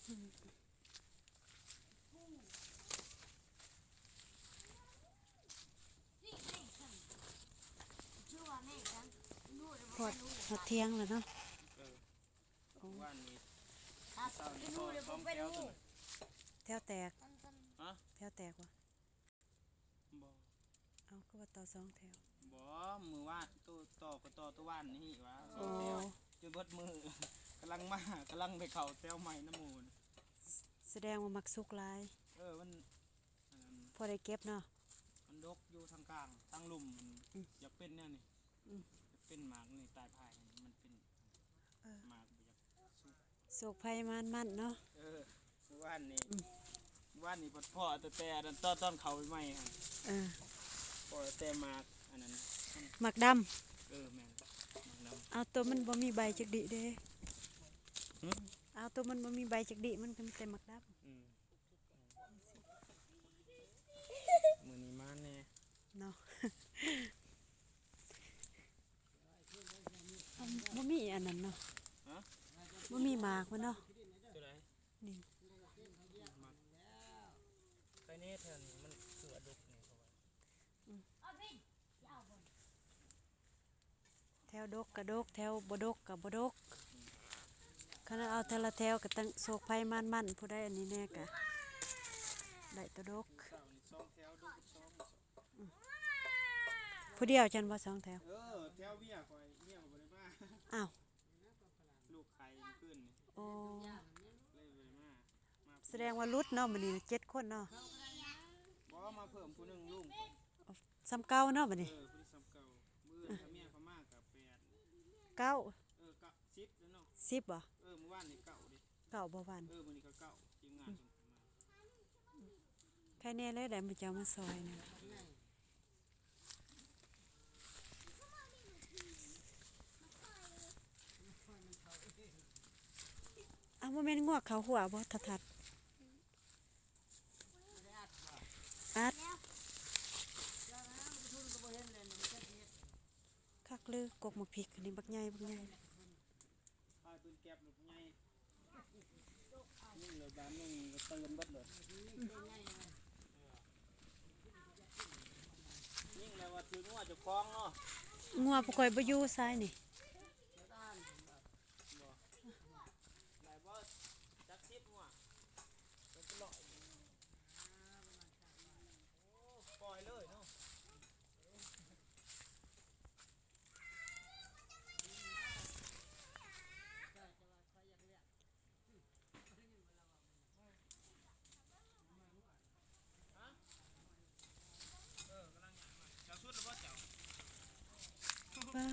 พอดพอเที่ยงแล้วเนาะว่านนี้แถวแตกแถวแตกวะบ่เอาก็ว่าต่อสองแถวบ่มือว่านตัวต่อก็ต่อตัวว่านนี่วะจนเบิดมือกำลังไปเข่าแถวใหม่น้ำมูลแสดงว่ามักสุกลายมันพอได้เก็บเนาะมันดกอยู่ทางกลางทางลุ่มอยากเป็นเนี่ยนี่อยากเป็นหมากนี่ตายพายมันเป็นหมากอยากโศกภัยมันเนาะว่านนี่พ่อแต่ต้นเขาใหม่ฮะพ่อแต่หมากอันนั้นหมากดำแม่นเอาตัวมันบ่มีใบจักดิเด้เอาตัวมันบ่มีใบจักดิมันก็มีแต่หมากดำมือนี้มาแน่เนาะบ่มีอันนั้นเนาะบ่มีหมากมันเนาะนี่ไก่เน่แถวนี้มันเสือดุกนี่แถวดกกระดกแถวบ่ดกกับบดกขณะเอาแต่ละแถวก็ตั้งโศกภัยมันผู้ใดอันนี้แน่กะได้ตัวดกผู้เดียวจันว่าสองแถวแถวเมียคอยเมียบ่ได้มาอ้าวลูกไข่ขึ้นโอ้เลยบ่ได้มาแสดงว่ารุดเนาะมื้อนี้7คนเนาะบ่มาเพิ่มผู้นึงลุงซ้ำเก่าเนาะบัดนี้ผู้ที่ซ้ำเก่ามื้อถ้าเมียเขามากับ8 9 10แล้วเนาะ10บ่เมื่อวานนี่9ดิ9บ่วันมื้อนี้ก็9ทีมงานใครแน่เลยได้มาเจ้ามาซอยนะเอาบ่แม่นงวกเขาหัวบ่ทัดอัดคักลือกกหมกพริกอันนี้บักใหญ่พายปืนแก๊บลูกใหญ่ยิ่งเลยบ้านนึงก็เตือนเบิดเลยยิ่งเลยว่าถืองัวจะคล้องเนาะงัวบ่ค่อยบ่อยู่ซ้ายนี่ปล่อยเลยเนาะป้า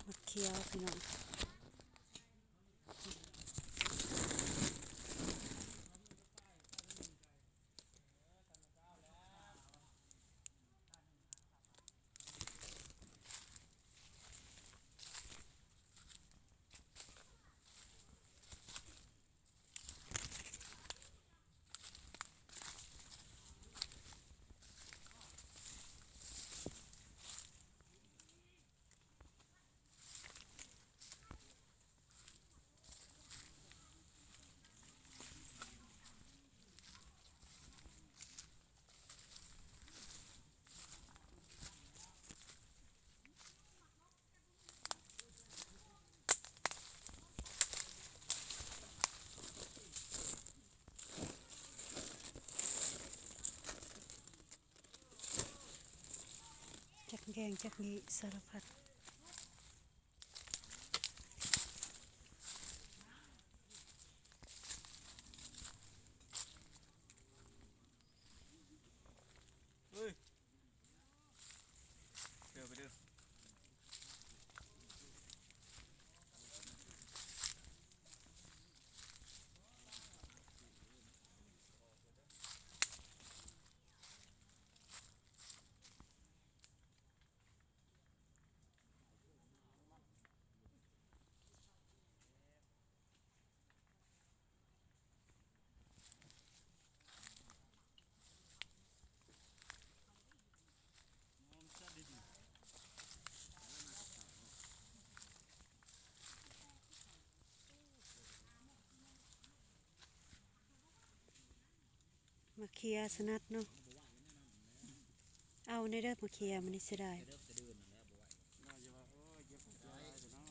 มาเคี้ยวพี่น้องจักแกงจักนี้สารพัดไปเด้อ มาเคลียร์สนัดเนาะเอาในเด้อมาเคลียร์มันนี่เสียดาย น่าจะว่าโอ้ยเก็บใจเนาะ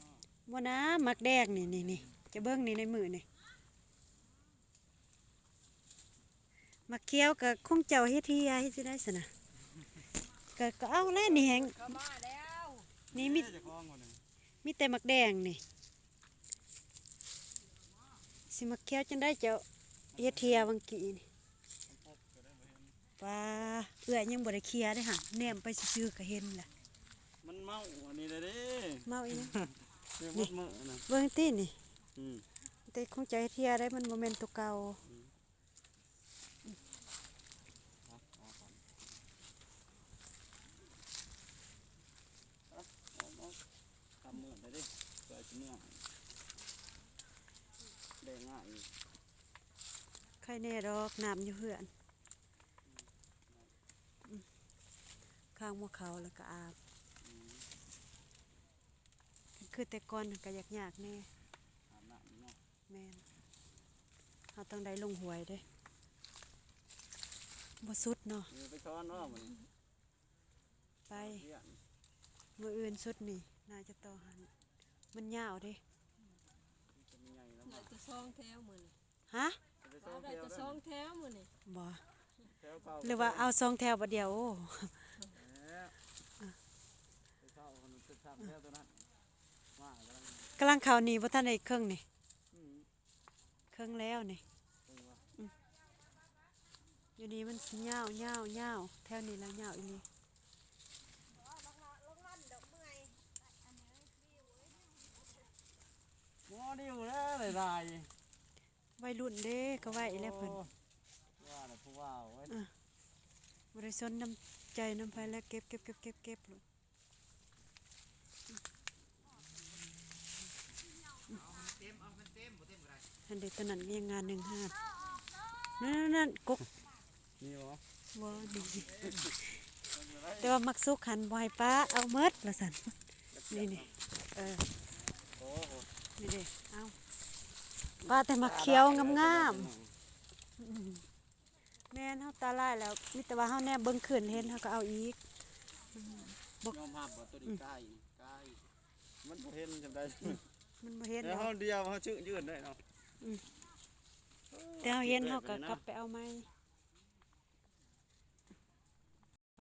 บ่นะมักแดงนี่จะเบิ่งนี่ในมือนี่มักเคี้ยวก็คงเจ้าเฮ็ดเฮียเฮ็ดสิได้ซะนะก็เอาแล้วนี่แฮง เข้ามาแล้ว นี่มี จะคล้องคนหนึ่ง มีแต่มักแดงนี่สิมักเคี้ยวจังได้เจ้าเฮ็ดเฮียบางกี้นี่ปลาเอื้อยยังบ่ได้เคลียร์เด้อค่ะแนมไปซื่อๆก็เห็นแหละ มันเมาอันนี้เลยเด้ เมาอีหยัง เรียกว่าเมื่อนะ เบิ่งตินี่ อืม แต่คงเจ้าเฮ็ดเฮียได้มันบ่แม่นตัวเก่า ทำเมื่อได้ดิเกิดเมื่อได้ง่ายอีก ใครแน่ดอกน้ำอยู่เฮือนข้างหัวเขาแล้วก็อาบคือแต่ก่อนก็ยากๆแน่ อาบน้ำเนาะ แม่นเราต้องได้ลงหวยเด้บ่สุดเนาะ มีไปช้อนเนาะมัน ไป เพี้ยน มืออื่นสุดนี่น่าจะต่อหันมันยาวเด้ จะมีใหญ่แล้ว ได้ มา จะซองแถวมื้อนี่ ฮะ จะไป เรา ช้อน ได้ แถว จะ ได้ ซองแถวมื้อนี่ บ่ แถวเก่า หรือว่าเอา2แถวบัดเดียวโอ้ แล้วไปเข้าคนตึกทำแถวตัวนั้นมาแล้ว กำลังเข้านี่บ่ทันได้ครึ่งนี่ อืม ครึ่งแล้วนี่ ตรงว่า อยู่นี่มันสิยาวยาวแถวนี้แล้วยาวอีหลี หมอดิวแล้วเลยลาย วัยรุ่นเด้ก็ไว้แล้วเพิ่น ว่าแต่ผู้ว่าไว้ บ่ได้สนน้ำใจน้ำไผแล้วเก็บลูกอันเด็กตอนนั้นมีงาน1 5นั่นกก นี่เหรอ บ่ดีแต่ว่ามักสุกหันบ่ให้ป้าเอาเมดว่าซั่นนี่เออ โอ้โห นี่เด้เอาป้าแต่มักเขียวงามๆแม่นเฮาตาลายแล้วมีแต่ว่าเฮาแนบเบิ่งขึ้นเห็นเฮาก็เอาอีก ยอมภาพว่าตัวนี้ใกล้มันบ่เห็นจำได้ มันบ่เห็น แล้ว ดอก เฮาเดียวเฮาชื่อยืนได้เนาะ แต่เฮาเห็นเฮาก็กลับไปเอาไม้